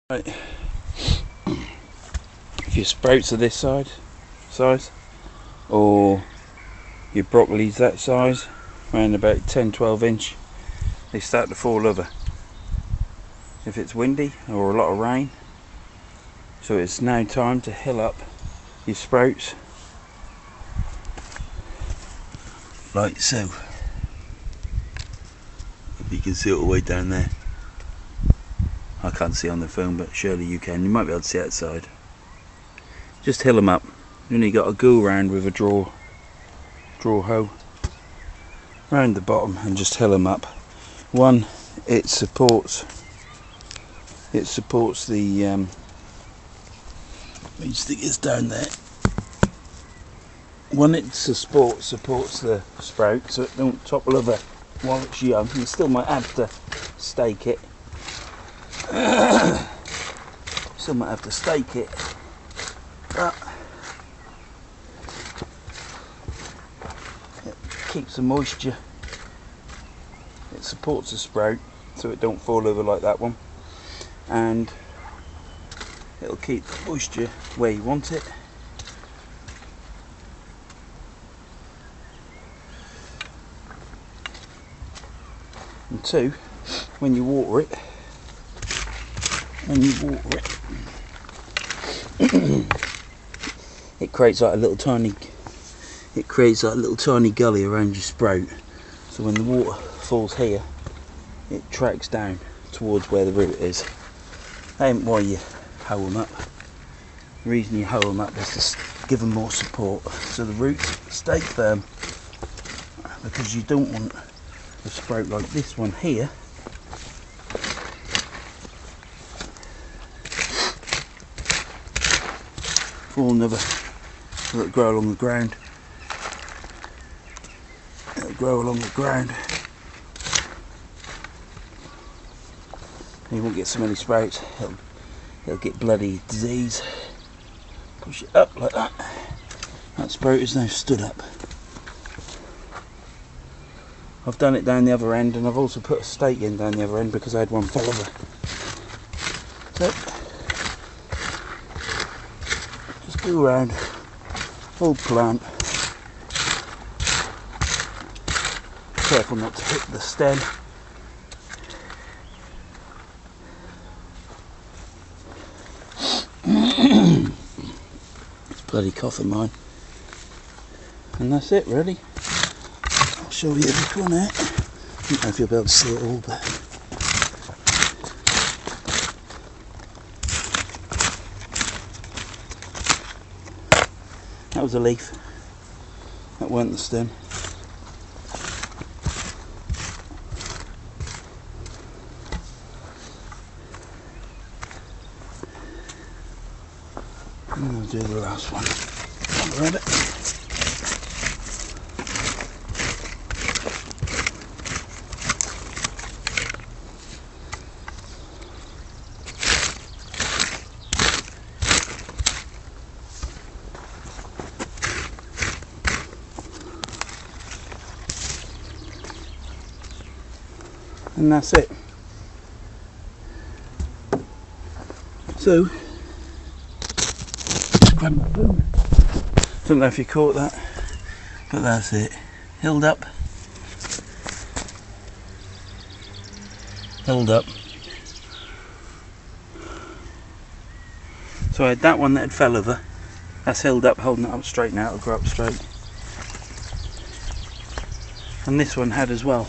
Right. If your sprouts are this size, or your broccoli's that size, around about 10-12 inch, they start to fall over if it's windy or a lot of rain. So it's now time to hill up your sprouts like so. If you can see it all the way down there. I can't see on the phone, but surely you can. You might be able to see outside. Just hill them up. You only got to go around with a draw hoe round the bottom and just hill them up. One, it supports the let me stick this down there. One, it supports the sprout so it don't topple over while it's young. You still might have to stake it. Still might have to stake it, but it keeps the moisture. It supports the sprout so it don't fall over like that one, and it'll keep the moisture where you want it. And two, when you water it, it creates like a little tiny gully around your sprout, so when the water falls here it tracks down towards where the root is. That ain't why you hoe them up. The reason you hoe them up is to give them more support so the roots stay firm, because you don't want a sprout like this one here falling over. It'll grow along the ground. And you won't get so many sprouts. It'll get bloody disease. Push it up like that. That sprout is now stood up. I've done it down the other end, and I've also put a stake in down the other end because I had one fall over. So just go around, whole plant. Careful not to hit the stem. It's bloody cough of mine. And that's it really. I'll show you every corner. I don't know if you'll be able to see it all, but that was a leaf. That weren't the stem. And I'll do the last one. Grab it. And that's it. So, grab my phone. Don't know if you caught that, but that's it. Hilled up. So I had that one that had fell over. That's hilled up, holding it up straight now. It'll grow up straight. And this one had as well.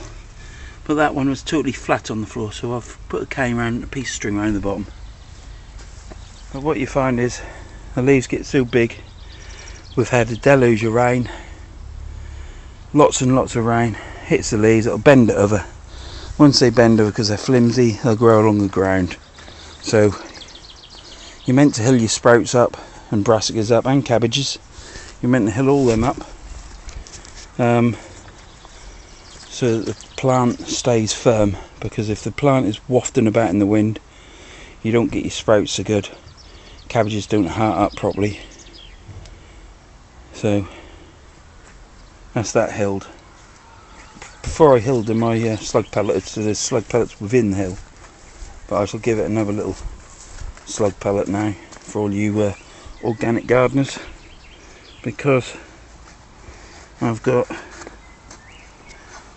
But that one was totally flat on the floor, so I've put a cane around, a piece of string around the bottom. But what you find is the leaves get so big. We've had a deluge of rain, lots and lots of rain, hits the leaves, it'll bend it over. Once they bend over, because they're flimsy, they'll grow along the ground. So you're meant to hill your sprouts up and brassicas up and cabbages. You're meant to hill all them up. So that the plant stays firm, because if the plant is wafting about in the wind, you don't get your sprouts so good. Cabbages don't heart up properly. So that's that hilled. Before I hilled them, I slug pellets, so there's slug pellets within the hill, but I shall give it another little slug pellet now for all you organic gardeners, because I've got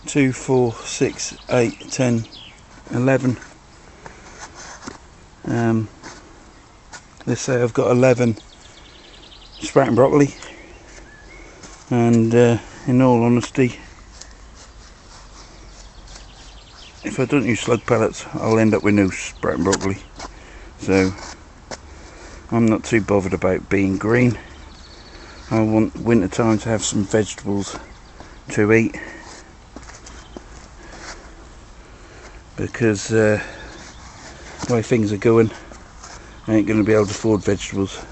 2, 4, 6, 8, 10, 11. Let's say I've got 11 sprouting broccoli, and in all honesty, if I don't use slug pellets, I'll end up with no sprouting broccoli. So I'm not too bothered about being green. I want winter time to have some vegetables to eat, because the way things are going, I ain't going to be able to afford vegetables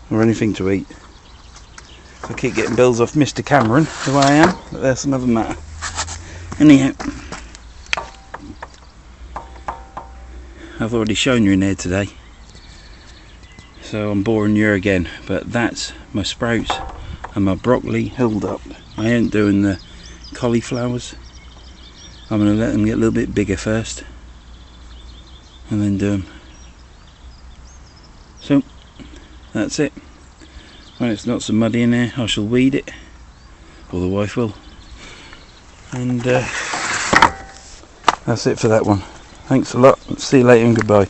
or anything to eat. I keep getting bills off Mr. Cameron, the way I am, but that's another matter. Anyhow, I've already shown you in here today, so I'm boring you again, but that's my sprouts and my broccoli held up. I ain't doing the cauliflowers. I'm going to let them get a little bit bigger first and then do them. So that's it. When it's not so muddy in there, I shall weed it, or the wife will, and that's it for that one. Thanks a lot, see you later and goodbye.